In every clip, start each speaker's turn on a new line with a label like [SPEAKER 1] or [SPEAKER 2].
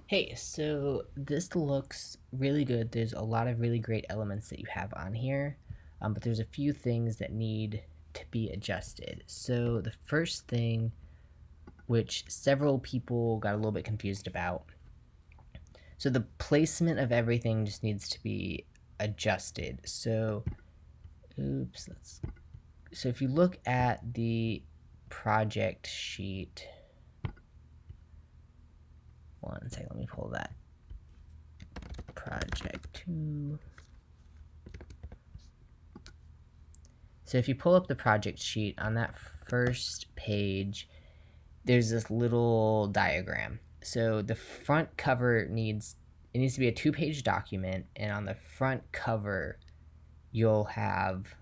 [SPEAKER 1] Hey, so this looks really good. There's a lot of really great elements that you have on here, but there's a few things that need to be adjusted. So the first thing, which several people got a little bit confused about, so the placement of everything just needs to be adjusted. So, so if you look at the project sheet, one second, let me pull that. Project2. So if you pull up the project sheet on that first page, there's this little diagram. So the front cover needs to be a 2-page document, and on the front cover, you'll have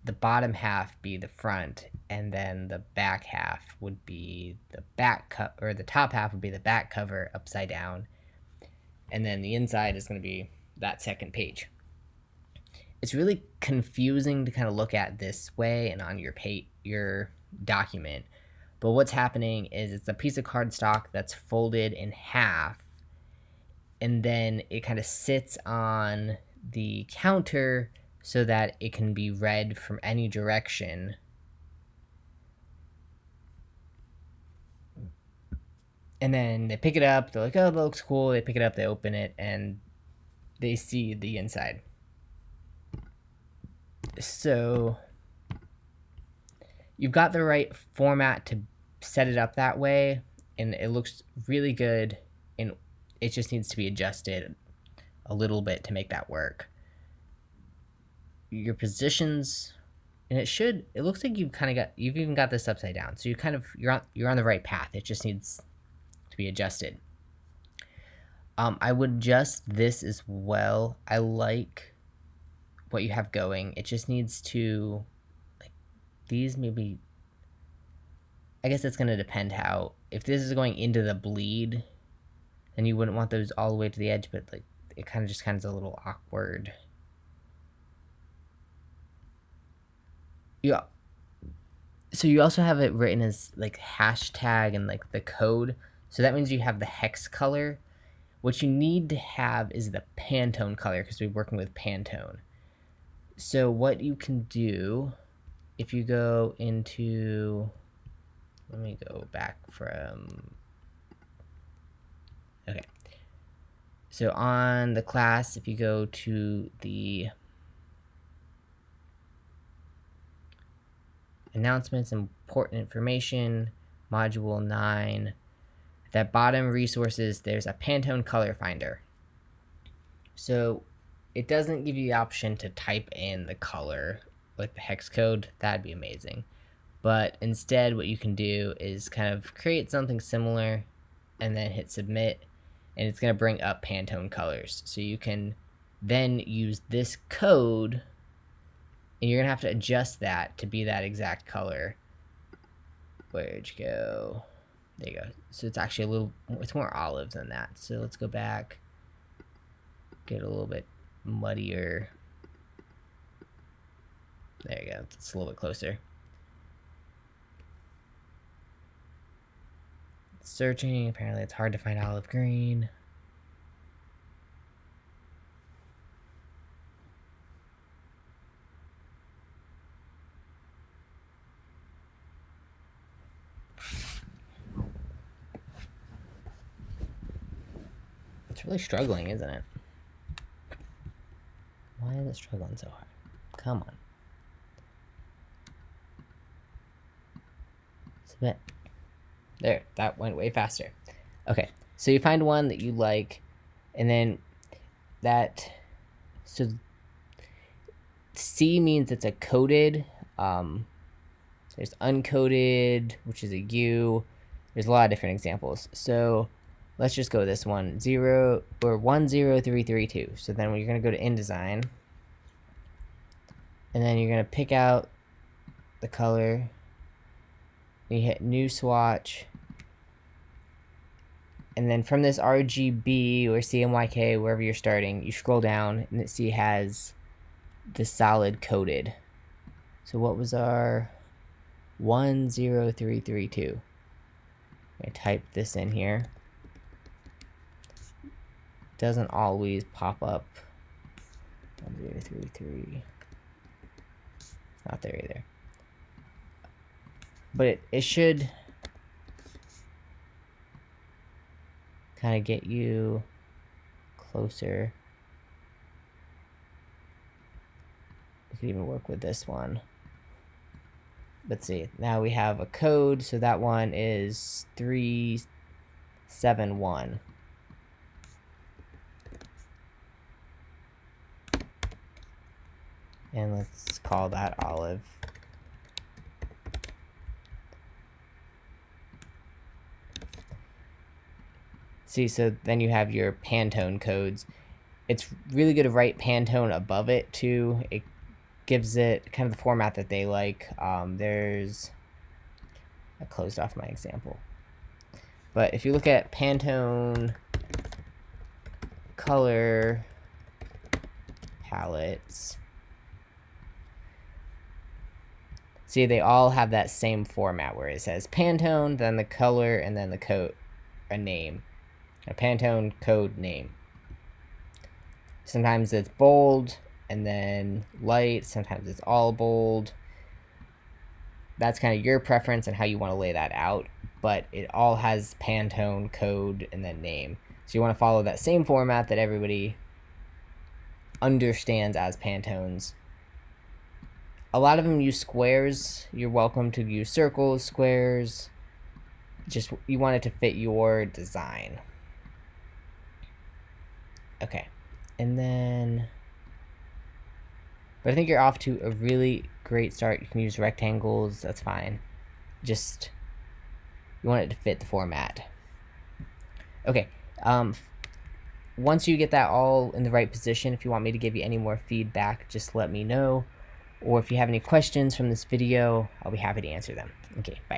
[SPEAKER 1] the bottom half be the front, and then the back half would be the back or the top half would be the back cover upside down, and then the inside is going to be that second page. It's really confusing to kind of look at this way and on your document. But what's happening is it's a piece of cardstock that's folded in half, and then it kind of sits on the counter so that it can be read from any direction. And then they pick it up, they're like, oh, that looks cool. They pick it up, they open it, and they see the inside. So you've got the right format to set it up that way, and it looks really good, and it just needs to be adjusted a little bit to make that work. Your positions, and it looks like you've even got this upside down, so you're on the right path. It just needs to be adjusted. I would adjust this as well. I like what you have going. It just needs to, like, these maybe, I guess it's going to depend how, if this is going into the bleed, then you wouldn't want those all the way to the edge, but like it kind of a little awkward. Yeah. So you also have it written as like hashtag and like the code. So that means you have the hex color. What you need to have is the Pantone color because we're working with Pantone. So what you can do, if you go into, let me go back from, okay. So on the class, if you go to the announcements, important information, module 9, that bottom resources, there's a Pantone color finder. So it doesn't give you the option to type in the color, like the hex code. That'd be amazing. But instead, what you can do is kind of create something similar and then hit submit, and it's going to bring up Pantone colors. So you can then use this code, and you're going to have to adjust that to be that exact color. Where'd you go? There you go. So it's actually it's more olive than that. So let's go back, get a little bit muddier. There you go. It's a little bit closer. Searching. Apparently it's hard to find olive green. It's really struggling, isn't it? Why is it struggling so hard? Come on. Submit. There, that went way faster. Okay, so you find one that you like, and then so C means it's a coded. There's uncoded, which is a U. There's a lot of different examples. So let's just go this one, 10332. So then you're gonna go to InDesign, and then you're gonna pick out the color. You hit new swatch, and then from this RGB or CMYK, wherever you're starting, you scroll down, and it has the solid coded. So what was our 10332? I type this in here. doesn't always pop up. 1033. It's not there either. But it should kind of get you closer. We could even work with this one. Let's see. Now we have a code, so that one is 371. And let's call that olive. See, so then you have your Pantone codes. It's really good to write Pantone above it too. It gives it kind of the format that they like. I closed off my example. But if you look at Pantone color palettes, see, they all have that same format where it says Pantone, then the color, and then the code, a name. A Pantone code name. Sometimes it's bold and then light, sometimes it's all bold. That's kind of your preference and how you want to lay that out, but it all has Pantone code and then name. So you want to follow that same format that everybody understands as Pantones. A lot of them use squares. You're welcome to use circles, squares. Just you want it to fit your design. Okay, and then, but I think you're off to a really great start. You can use rectangles, that's fine. Just, you want it to fit the format. Okay, once you get that all in the right position, if you want me to give you any more feedback, just let me know. Or if you have any questions from this video, I'll be happy to answer them. Okay, bye.